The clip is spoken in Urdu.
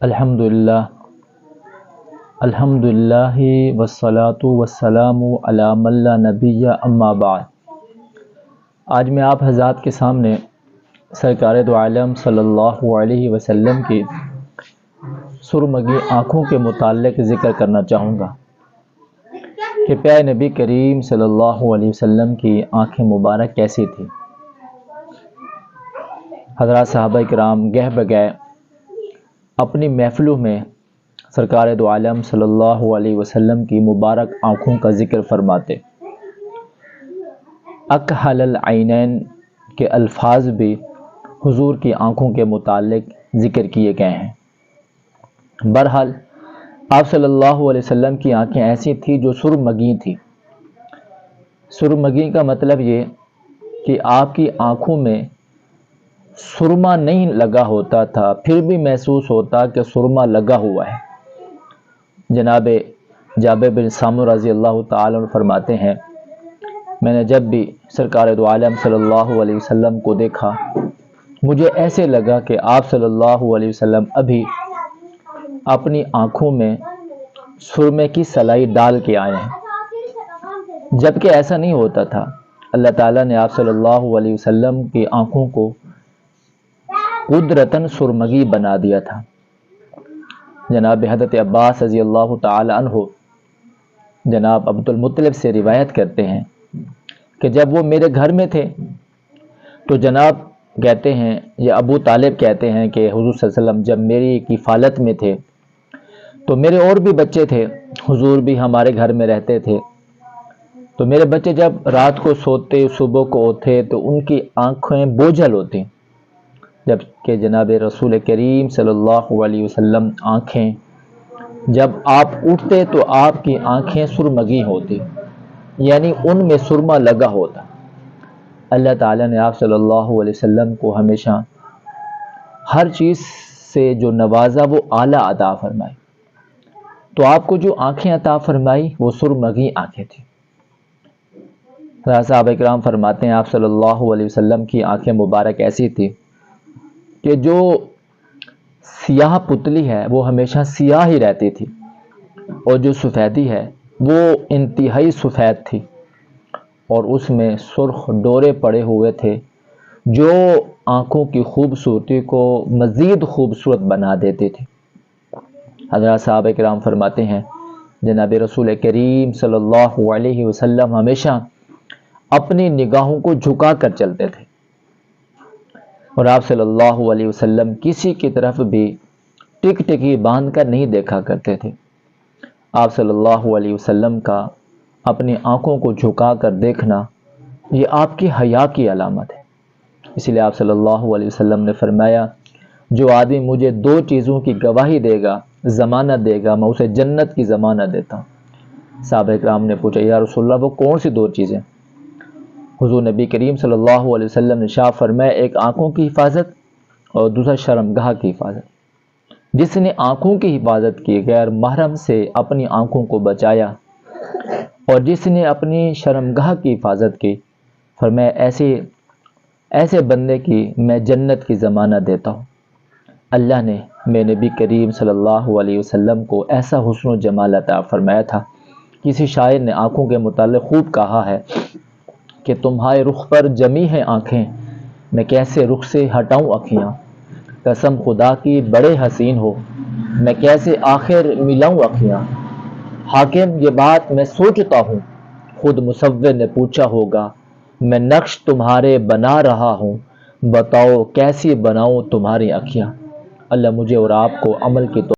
الحمدللہ والصلاة والسلام علی من لا نبی اما بعد۔ آج میں آپ حضرات کے سامنے سرکار دو عالم صلی اللہ علیہ وسلم کی سرمگی آنکھوں کے متعلق ذکر کرنا چاہوں گا کہ پیارے نبی کریم صلی اللہ علیہ وسلم کی آنکھیں مبارک کیسی تھی۔ حضرات صحابہ کرام گہ بگہ اپنی محفلوں میں سرکار دو عالم صلی اللہ علیہ وسلم کی مبارک آنکھوں کا ذکر فرماتے۔ اکحل العینین کے الفاظ بھی حضور کی آنکھوں کے متعلق ذکر کیے گئے ہیں۔ بہرحال آپ صلی اللہ علیہ وسلم کی آنکھیں ایسی تھی جو سرمگی تھی۔ سرمگی کا مطلب یہ کہ آپ کی آنکھوں میں سرما نہیں لگا ہوتا تھا، پھر بھی محسوس ہوتا کہ سرما لگا ہوا ہے۔ جناب جابر بن سامر رضی اللہ تعالیٰ عنہ فرماتے ہیں، میں نے جب بھی سرکار دو عالم صلی اللہ علیہ وسلم کو دیکھا مجھے ایسے لگا کہ آپ صلی اللہ علیہ وسلم ابھی اپنی آنکھوں میں سرمے کی سلائی ڈال کے آئے ہیں، جبکہ ایسا نہیں ہوتا تھا۔ اللہ تعالیٰ نے آپ صلی اللہ علیہ وسلم کی آنکھوں کو قدرتاً سرمگی بنا دیا تھا۔ جناب حضرت عباس رضی اللہ تعالی عنہ جناب عبد المطلب سے روایت کرتے ہیں کہ جب وہ میرے گھر میں تھے تو جناب کہتے ہیں یا ابو طالب کہتے ہیں کہ حضور صلی اللہ علیہ وسلم جب میری کفالت میں تھے تو میرے اور بھی بچے تھے، حضور بھی ہمارے گھر میں رہتے تھے، تو میرے بچے جب رات کو سوتے صبح کو اٹھتے تو ان کی آنکھیں بوجھل ہوتی، جبکہ جناب رسول کریم صلی اللہ علیہ وسلم آنکھیں جب آپ اٹھتے تو آپ کی آنکھیں سرمگی ہوتی، یعنی ان میں سرما لگا ہوتا۔ اللہ تعالیٰ نے آپ صلی اللہ علیہ وسلم کو ہمیشہ ہر چیز سے جو نوازا وہ اعلیٰ عطا فرمائی، تو آپ کو جو آنکھیں عطا فرمائی وہ سرمگی آنکھیں تھیں۔ صحابہ کرام فرماتے ہیں آپ صلی اللہ علیہ وسلم کی آنکھیں مبارک ایسی تھی کہ جو سیاہ پتلی ہے وہ ہمیشہ سیاہ ہی رہتی تھی، اور جو سفیدی ہے وہ انتہائی سفید تھی، اور اس میں سرخ ڈورے پڑے ہوئے تھے جو آنکھوں کی خوبصورتی کو مزید خوبصورت بنا دیتے تھے۔ حضرات صحابہ کرام فرماتے ہیں جناب رسول کریم صلی اللہ علیہ وسلم ہمیشہ اپنی نگاہوں کو جھکا کر چلتے تھے، اور آپ صلی اللہ علیہ وسلم کسی کی طرف بھی ٹک ٹکی باندھ کر نہیں دیکھا کرتے تھے۔ آپ صلی اللہ علیہ وسلم کا اپنی آنکھوں کو جھکا کر دیکھنا یہ آپ کی حیا کی علامت ہے۔ اس لیے آپ صلی اللہ علیہ وسلم نے فرمایا جو آدمی مجھے دو چیزوں کی گواہی دے گا، ضمانت دے گا، میں اسے جنت کی ضمانت دیتا ہوں۔ صحابہ کرام نے پوچھا یا رسول اللہ وہ کون سی دو چیزیں؟ حضور نبی کریم صلی اللہ علیہ وسلم نے ارشاد فرمایا ایک آنکھوں کی حفاظت اور دوسرا شرمگاہ کی حفاظت۔ جس نے آنکھوں کی حفاظت کی، غیر محرم سے اپنی آنکھوں کو بچایا، اور جس نے اپنی شرمگاہ کی حفاظت کی، فرمایا ایسے بندے کی میں جنت کی ضمانت دیتا ہوں۔ اللہ نے میرے نبی کریم صلی اللہ علیہ وسلم کو ایسا حسن و جمال عطا فرمایا تھا۔ کسی شاعر نے آنکھوں کے متعلق خوب کہا ہے کہ تمہارے رخ پر جمی ہیں آنکھیں، میں کیسے رخ سے ہٹاؤں اکھیاں، قسم خدا کی بڑے حسین ہو، میں کیسے آخر ملاؤں اکھیاں، حاکم یہ بات میں سوچتا ہوں، خود مصور نے پوچھا ہوگا، میں نقش تمہارے بنا رہا ہوں، بتاؤ کیسی بناؤں تمہاری اکھیاں۔ اللہ مجھے اور آپ کو عمل کی